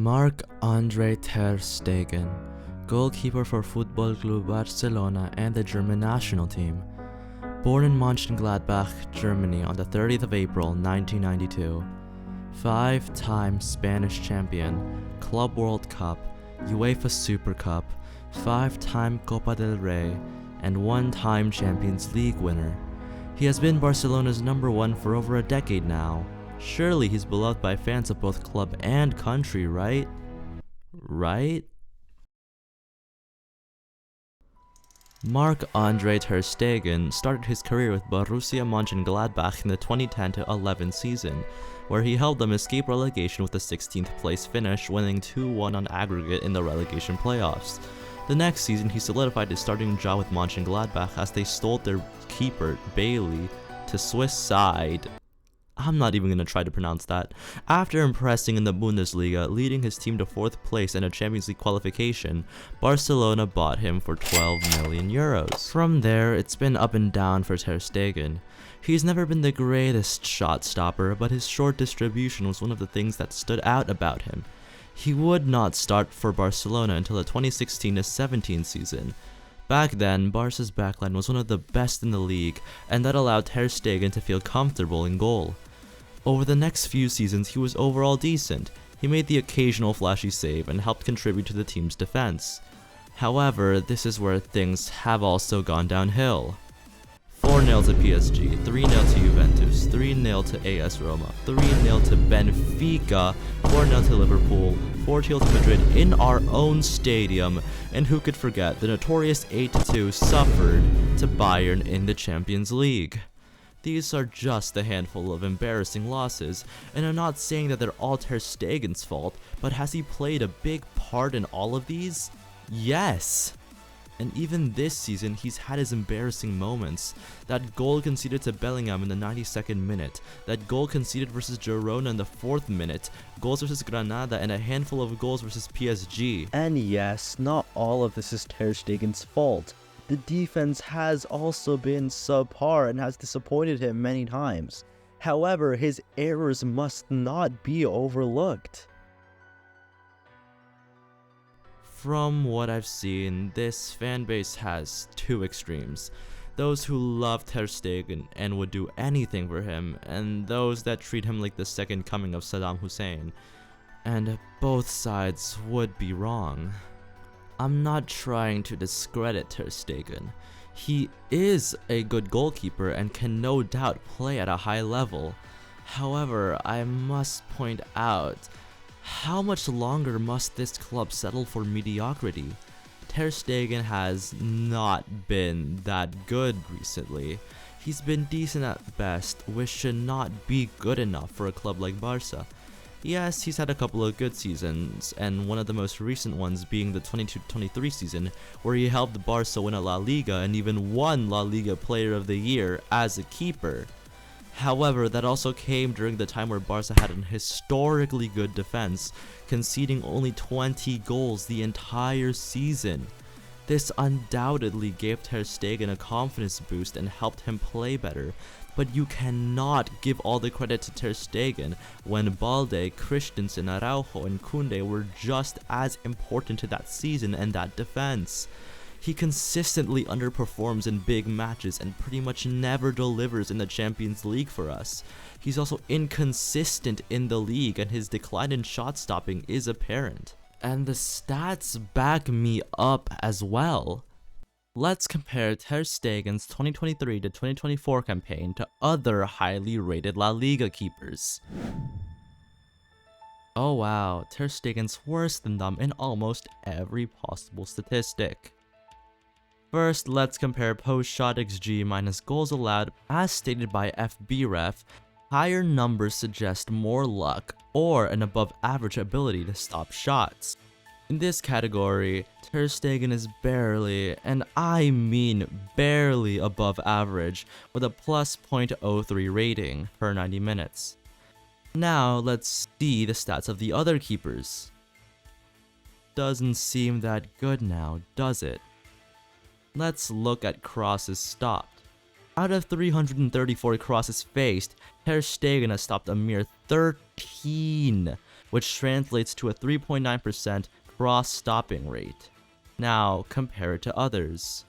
Marc-André Ter Stegen, goalkeeper for Football Club Barcelona and the German national team. Born in Mönchengladbach, Germany on the 30th of April 1992. Five-time Spanish champion, Club World Cup, UEFA Super Cup, five-time Copa del Rey, and one-time Champions League winner. He has been Barcelona's number one for over a decade now. Surely he's beloved by fans of both club and country, right? Right? Marc-André Ter Stegen started his career with Borussia Mönchengladbach in the 2010-11 season, where he helped them escape relegation with a 16th place finish, winning 2-1 on aggregate in the relegation playoffs. The next season, he solidified his starting job with Mönchengladbach as they stole their keeper, Bailey, to Swiss side. I'm not even going to try to pronounce that. After impressing in the Bundesliga, leading his team to 4th place in a Champions League qualification, Barcelona bought him for 12 million euros. From there, it's been up and down for Ter Stegen. He's never been the greatest shot stopper, but his short distribution was one of the things that stood out about him. He would not start for Barcelona until the 2016-17 season. Back then, Barca's backline was one of the best in the league, and that allowed Ter Stegen to feel comfortable in goal. Over the next few seasons, he was overall decent. He made the occasional flashy save and helped contribute to the team's defense. However, this is where things have also gone downhill. 4-0 to PSG, 3-0 to Juventus, 3-0 to AS Roma, 3-0 to Benfica, 4-0 to Liverpool, 4-0 to Madrid in our own stadium, and who could forget the notorious 8-2 suffered to Bayern in the Champions League. These are just a handful of embarrassing losses, and I'm not saying that they're all Ter Stegen's fault, but has he played a big part in all of these? Yes! And even this season, he's had his embarrassing moments. That goal conceded to Bellingham in the 92nd minute, that goal conceded versus Girona in the 4th minute, goals versus Granada, and a handful of goals versus PSG. And yes, not all of this is Ter Stegen's fault. The defense has also been subpar and has disappointed him many times. However, his errors must not be overlooked. From what I've seen, this fanbase has two extremes. Those who love Ter Stegen and would do anything for him, and those that treat him like the second coming of Saddam Hussein. And both sides would be wrong. I'm not trying to discredit Ter Stegen. He is a good goalkeeper and can no doubt play at a high level. However, I must point out, how much longer must this club settle for mediocrity? Ter Stegen has not been that good recently. He's been decent at best, which should not be good enough for a club like Barca. Yes, he's had a couple of good seasons, and one of the most recent ones being the 22-23 season, where he helped Barca win a La Liga and even won La Liga Player of the Year as a keeper. However, that also came during the time where Barca had an historically good defense, conceding only 20 goals the entire season. This undoubtedly gave Ter Stegen a confidence boost and helped him play better, but you cannot give all the credit to Ter Stegen when Balde, Christensen, Araujo, and Koundé were just as important to that season and that defense. He consistently underperforms in big matches and pretty much never delivers in the Champions League for us. He's also inconsistent in the league, and his decline in shot stopping is apparent. And the stats back me up as well. Let's compare Ter Stegen's 2023 to 2024 campaign to other highly rated La Liga keepers. Oh wow, Ter Stegen's worse than them in almost every possible statistic. First, let's compare post-shot XG minus goals allowed as stated by FBref. Higher numbers suggest more luck or an above average ability to stop shots. In this category, Ter Stegen is barely, and I mean barely, above average with a plus 0.03 rating per 90 minutes. Now let's see the stats of the other keepers. Doesn't seem that good now, does it? Let's look at crosses stopped. Out of 334 crosses faced, Ter Stegen has stopped a mere 13. which translates to a 3.9% cross-stopping rate. Now, compare it to others.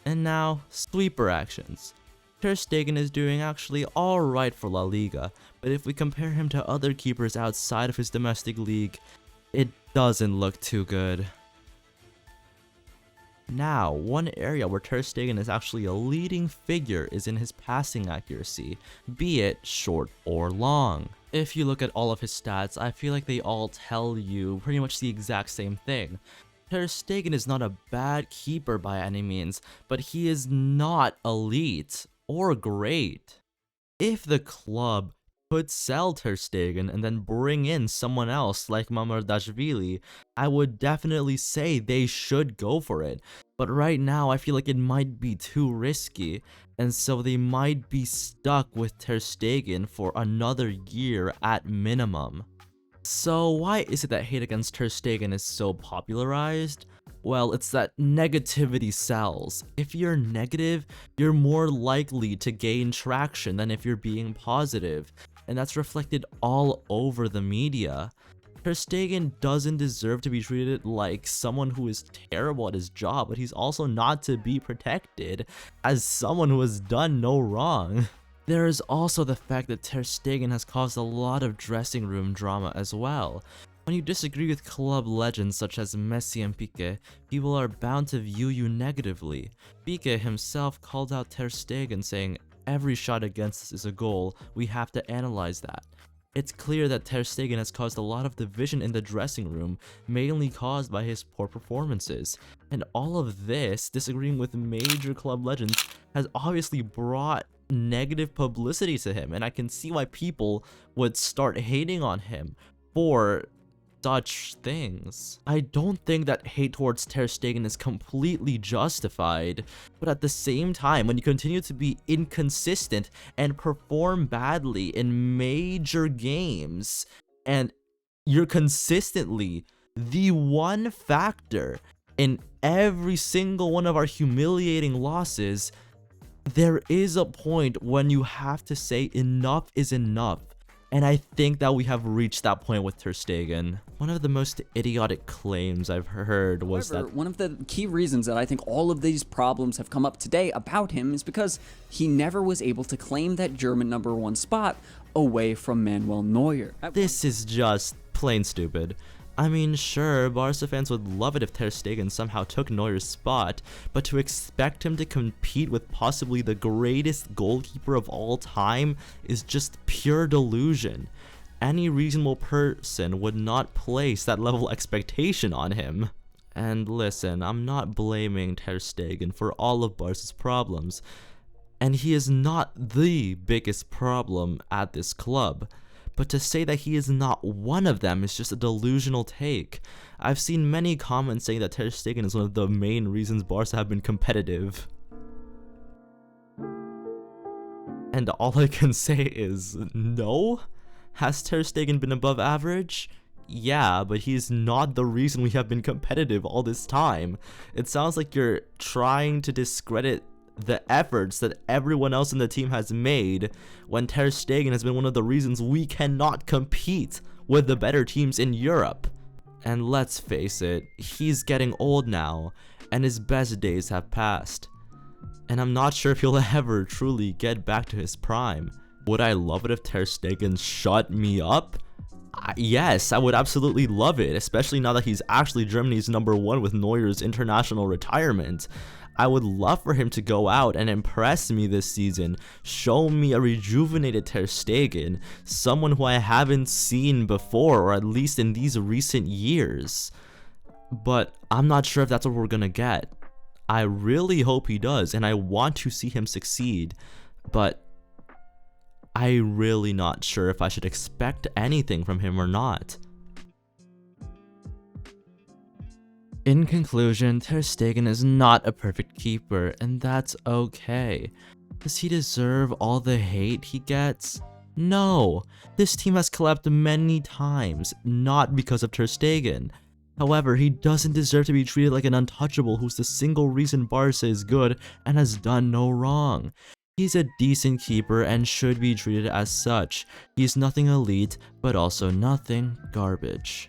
And now, sweeper actions. Ter Stegen is doing actually alright for La Liga, but if we compare him to other keepers outside of his domestic league, it doesn't look too good. Now, one area where Ter Stegen is actually a leading figure is in his passing accuracy, be it short or long. If you look at all of his stats, I feel like they all tell you pretty much the exact same thing. Ter Stegen is not a bad keeper by any means, but he is not elite or great. If the club could sell Ter Stegen and then bring in someone else like Mamardashvili, I would definitely say they should go for it. But right now, I feel like it might be too risky, and so they might be stuck with Ter Stegen for another year at minimum. So why is it that hate against Ter Stegen is so popularized? Well, it's that negativity sells. If you're negative, you're more likely to gain traction than if you're being positive, and that's reflected all over the media. Ter Stegen doesn't deserve to be treated like someone who is terrible at his job, but he's also not to be protected as someone who has done no wrong. There is also the fact that Ter Stegen has caused a lot of dressing room drama as well. When you disagree with club legends such as Messi and Piqué, people are bound to view you negatively. Piqué himself called out Ter Stegen saying, "Every shot against us is a goal, we have to analyze that." It's clear that Ter Stegen has caused a lot of division in the dressing room, mainly caused by his poor performances. And all of this, disagreeing with major club legends, has obviously brought negative publicity to him, and I can see why people would start hating on him for such things. I don't think that hate towards Ter Stegen is completely justified, but at the same time, when you continue to be inconsistent and perform badly in major games, and you're consistently the one factor in every single one of our humiliating losses, there is a point when you have to say enough is enough. And I think that we have reached that point with Ter Stegen. One of the most idiotic claims I've heard was However, that one of the key reasons that I think all of these problems have come up today about him is because he never was able to claim that German #1 spot away from Manuel Neuer. this is just plain stupid. I mean, sure, Barca fans would love it if Ter Stegen somehow took Neuer's spot, but to expect him to compete with possibly the greatest goalkeeper of all time is just pure delusion. Any reasonable person would not place that level of expectation on him. And listen, I'm not blaming Ter Stegen for all of Barca's problems, and he is not the biggest problem at this club. But to say that he is not one of them is just a delusional take. I've seen many comments saying that Ter Stegen is one of the main reasons Barca have been competitive. And all I can say is, no? Has Ter Stegen been above average? Yeah, but he's not the reason we have been competitive all this time. It sounds like you're trying to discredit the efforts that everyone else in the team has made when Ter Stegen has been one of the reasons we cannot compete with the better teams in Europe. And let's face it, he's getting old now, and his best days have passed. And I'm not sure if he'll ever truly get back to his prime. Would I love it if Ter Stegen shut me up? Yes, I would absolutely love it, especially now that he's actually Germany's #1 with Neuer's international retirement. I would love for him to go out and impress me this season, show me a rejuvenated Ter Stegen, someone who I haven't seen before, or at least in these recent years. But I'm not sure if that's what we're gonna get. I really hope he does, and I want to see him succeed, but I'm really not sure if I should expect anything from him or not. In conclusion, Ter Stegen is not a perfect keeper, and that's okay. Does he deserve all the hate he gets? No. This team has collapsed many times, not because of Ter Stegen. However, he doesn't deserve to be treated like an untouchable who's the single reason Barca is good and has done no wrong. He's a decent keeper and should be treated as such. He's nothing elite, but also nothing garbage.